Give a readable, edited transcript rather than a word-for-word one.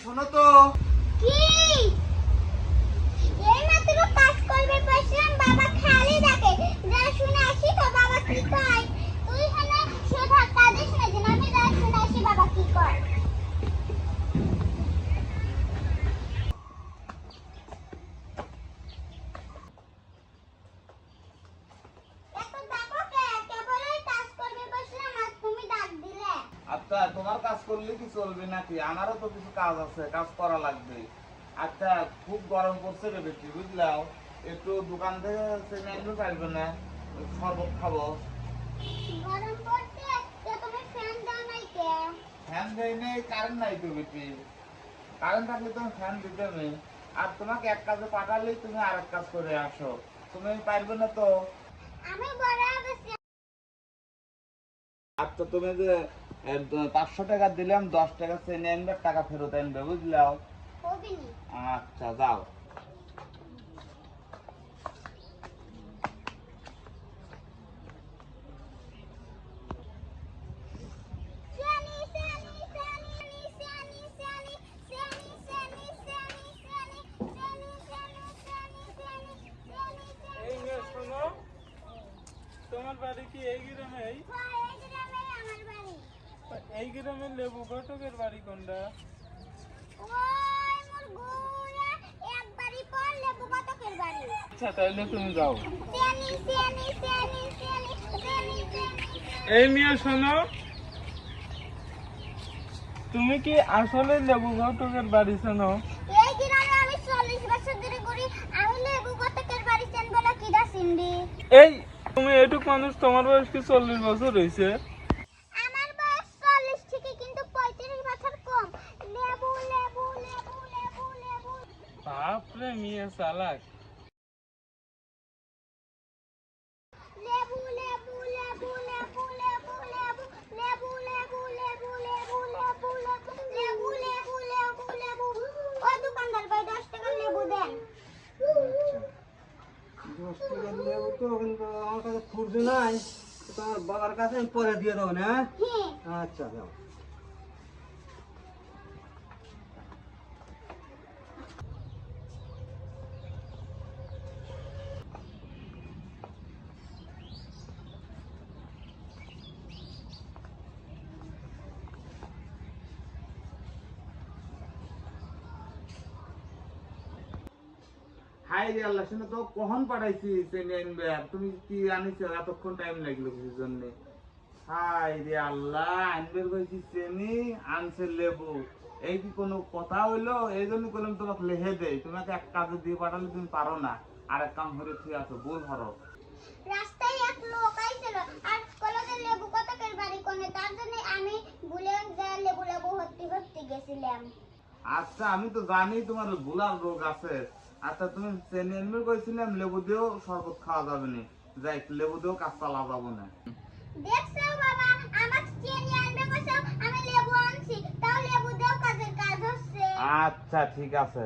শোনো তো। কি এই মাত্র কাজ করবে বসলাম, বাবা খালি ডাকে, যা শুনে আসি তো বাবা কি কয়। তুই হলে শুধু কাঁদিস না, যেন আমি যা শুনে আসি বাবা কি কয়। এত ডাকো কে? কেবলই কাজ করবে বসলাম আর তুমি ডাক দিলে। আচ্ছা, তোমার কাজ করলে কি চলবে নাকি? আমারও তো কিছু কাজ আছে, কাজ করা লাগবে। আচ্ছা, খুব গরম পড়ছে রে বেশি, বুঝলাও। একটু দোকান থেকে চেনে আনতে পারবে না? ওই শরবত খাবো। গরম পড়ছে, তো তুমি ফ্যান দাও নাই কে? ফ্যান দেয় নেই, কারেন্ট নাই তো বেশি। কারেন্ট থাকলে তুমি ফ্যান দিতে নেই। আর তোমাকে এক কাজে পাঠালেই তুমি আর এক কাজ করে আসো। তুমি পারবে না তো। আমি বড় বেশি আচ্ছা, তুমি যে 500 টাকা দিলাম, 10 টাকা চেনে আনবে, টাকা ফেরত আনবে, বুঝলাও। হবিনি। আচ্ছা, যাও। Sani, Sani, Sani, Sani, Sani, Sani, Sani, Sani, Sani, Sani, Sani, Sani, Sani, Sani, এই মেয়ে শোনো, তোমার বাড়ি কি এই গ্রামেই? হয় এই গ্রামেই আমার বাড়ি। এই গ্রামের লেবু ঘটকের বাড়ি কোনটা? ওই মোর গুড়া এক বাড়ি পর লেবু কতকের বাড়ি। আচ্ছা, তাহলে তুমি যাও। Sani, Sani, Sani, Sani, Sani, Sani. এই মেয়ে শোনো, তুমি কি আসলে লেবু ঘটকের বাড়ি শোনো? এই গ্রামে আমি 40 বছর ধরে ঘুরি, আমি লেবু কতকের বাড়ি চেন বলে কিডা চিনবি? এই তুমি এটুক মানুষ, তোমার বয়স কি 40 বছর হয়েছে? আমার বয়স 40 থেকে কিন্তু 35 বছর কম। লেবু লেবু লেবু লেবু লেবু বাপরে, মেয়ে চালাক। লেবু লেবু লেবু লেবু লেবু লেবু লেবু লেবু লেবু লেবু লেবু লেবু লেবু লেবু লেবু। ও দোকানদার ভাই 10 টাকা লেবু দেন। 10 টাকা লেবু তো কিন্তু আমার কাছে খুঁজছে নাই, তো তোমার বাবার কাছে আমি পরে দিয়ে দেবো না। হ্যাঁ আচ্ছা, যাও। হাই রে আল্লাহ, শুনে তো কখন পাঠাইছি চেনে আনবে, আর তুমি কি আনিছো? এতক্ষণ টাইম লাগলো কিছুর জন্য। হাই রে আল্লাহ, আনবে কইছি চেনি, আনছে লেবু। এই কি কোনো কথা হইলো? এই জন্য করলাম তোমাকে লেহে দেই। তোমাকে এক কাজে দিয়ে পাঠালে তুমি পারো না, আর এক কাম হরে ঠিক আছো, ভুল হরো। রাস্তায় এক লোক আইছিল আর কলকে লেবু কতকের বাড়ি কোনে, তার জন্য আমি ভুলে যা লেবু লেবু ভর্তি ভর্তি গেছিলাম। আচ্ছা, আমি তো জানি তোমার ভুলার রোগ আছে। আচ্ছা, তুমি চেনি আনবে কইছিলাম, লেবু দিয়েও শরবত খাওয়া যাবে না। যাই, লেবু দিয়েও কাজ চালা যাবো না। দেখছো বাবা, আমার চিনি আনবে কইছো, আমি লেবু আনছি, তাও লেবু দাও কাজের কাজ হচ্ছে। আচ্ছা, ঠিক আছে।